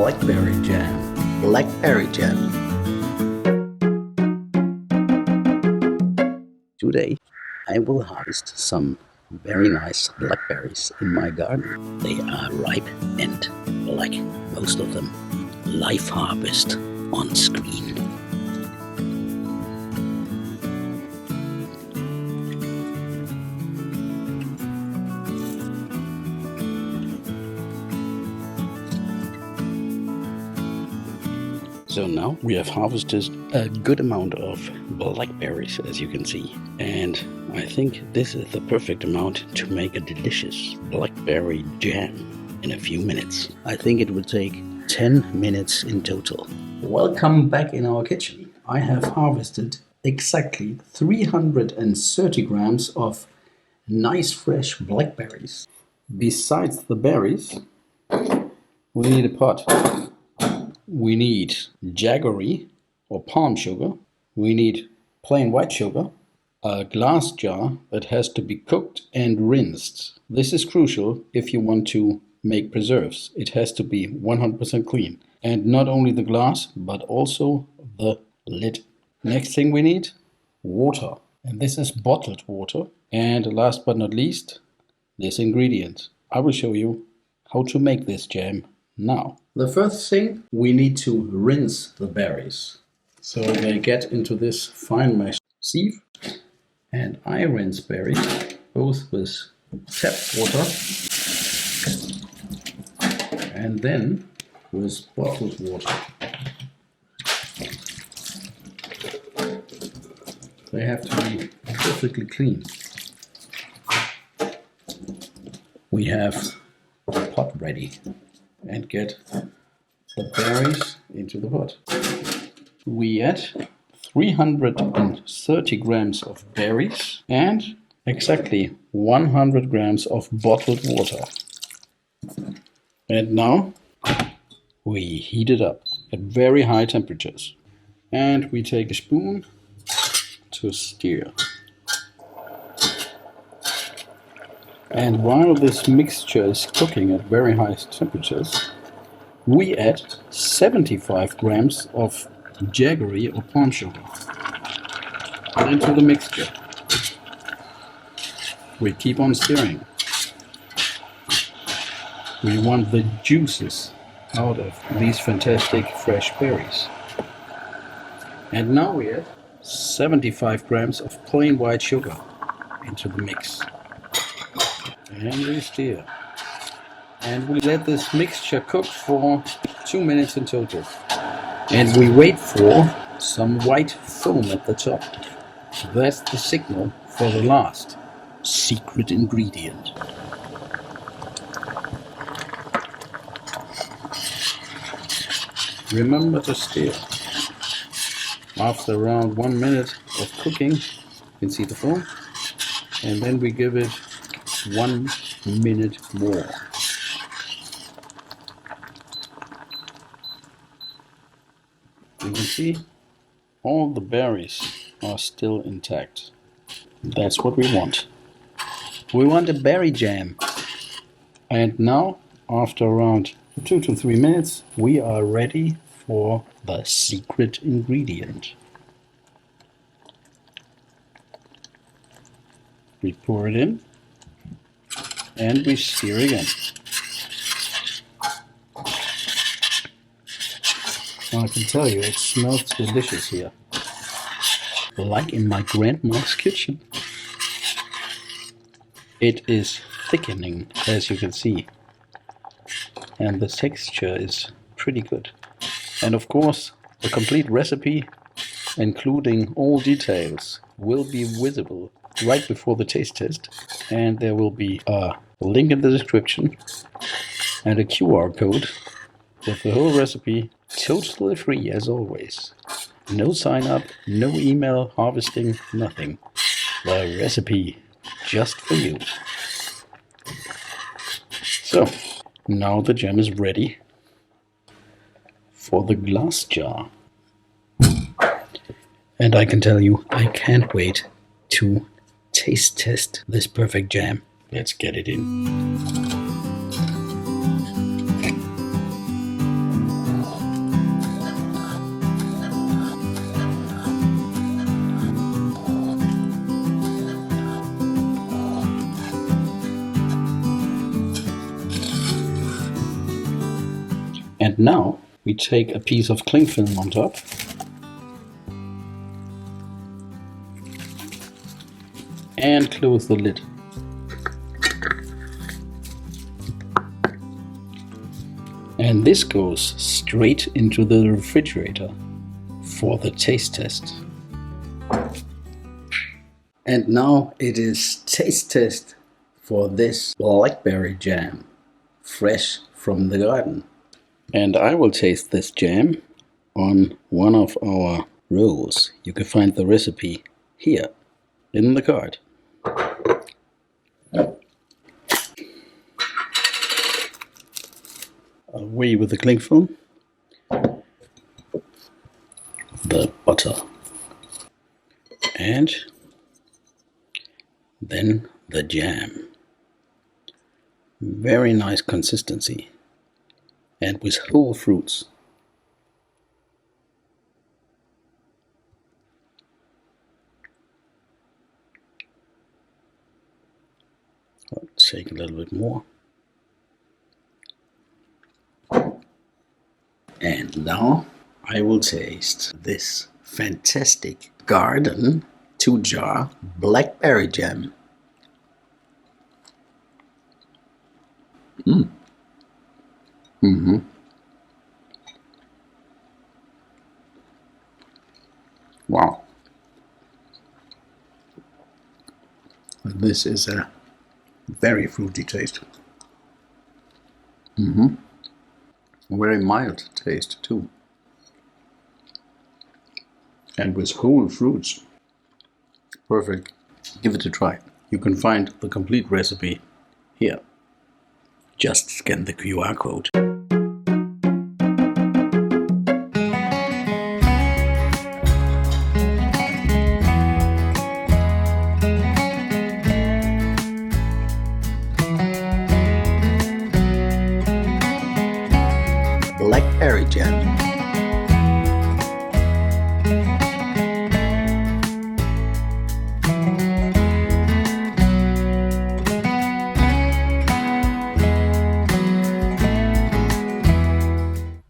Blackberry jam. Blackberry jam. Today I will harvest some very nice blackberries in my garden. They are ripe and black, most of them. Live harvest on screen. So now we have harvested a good amount of blackberries, as you can see. And I think this is the perfect amount to make a delicious blackberry jam in a few minutes. I think it will take 10 minutes in total. Welcome back in our kitchen. I have harvested exactly 330 grams of nice fresh blackberries. Besides the berries, we need a pot. We need jaggery or palm sugar. We need plain white sugar, a glass jar that has to be cooked and rinsed. This is crucial if you want to make preserves. It has to be 100% clean. And not only the glass, but also the lid. Next thing we need, water. And this is bottled water. And last but not least, this ingredient. I will show you how to make this jam now. The first thing, we need to rinse the berries so they get into this fine mesh sieve. And I rinse berries both with tap water and then with bottled water. They have to be perfectly clean. We have a pot ready. And get the berries into the pot. We add 330 grams of berries and exactly 100 grams of bottled water. And now we heat it up at very high temperatures. And we take a spoon to stir. And while this mixture is cooking at very high temperatures, we add 75 grams of jaggery or palm sugar into the mixture. We keep on stirring. We want the juices out of these fantastic fresh berries. And now we add 75 grams of plain white sugar into the mix. And we stir. And we let this mixture cook for 2 minutes in total. And we wait for some white foam at the top. That's the signal for the last secret ingredient. Remember to stir. After around 1 minute of cooking, you can see the foam. And then we give it 1 minute more. You can see all the berries are still intact. That's what we want. We want a berry jam. And now, after around 2 to 3 minutes, we are ready for the secret ingredient. We pour it in. And we stir again. I can tell you, it smells delicious here. Like in my grandma's kitchen. It is thickening, as you can see. And the texture is pretty good. And of course, the complete recipe, including all details, will be visible right before the taste test. And there will be a link in the description and a QR code with the whole recipe, totally free as always. No sign up, no email harvesting, nothing. The recipe just for you. So, now the jam is ready for the glass jar. And I can tell you, I can't wait to taste test this perfect jam. Let's get it in. And now we take a piece of cling film on top. And close the lid. And this goes straight into the refrigerator for the taste test. And now it is taste test for this blackberry jam, fresh from the garden. And I will taste this jam on one of our rolls. You can find the recipe here in the card. Away with the cling film, the butter, and then the jam. Very nice consistency, and with whole fruits. I'll take a little bit more. And now I will taste this fantastic garden 2-jar blackberry jam. Wow. This is a very fruity taste. Very mild taste too. And with whole fruits. Perfect. Give it a try. You can find the complete recipe here. Just scan the QR code.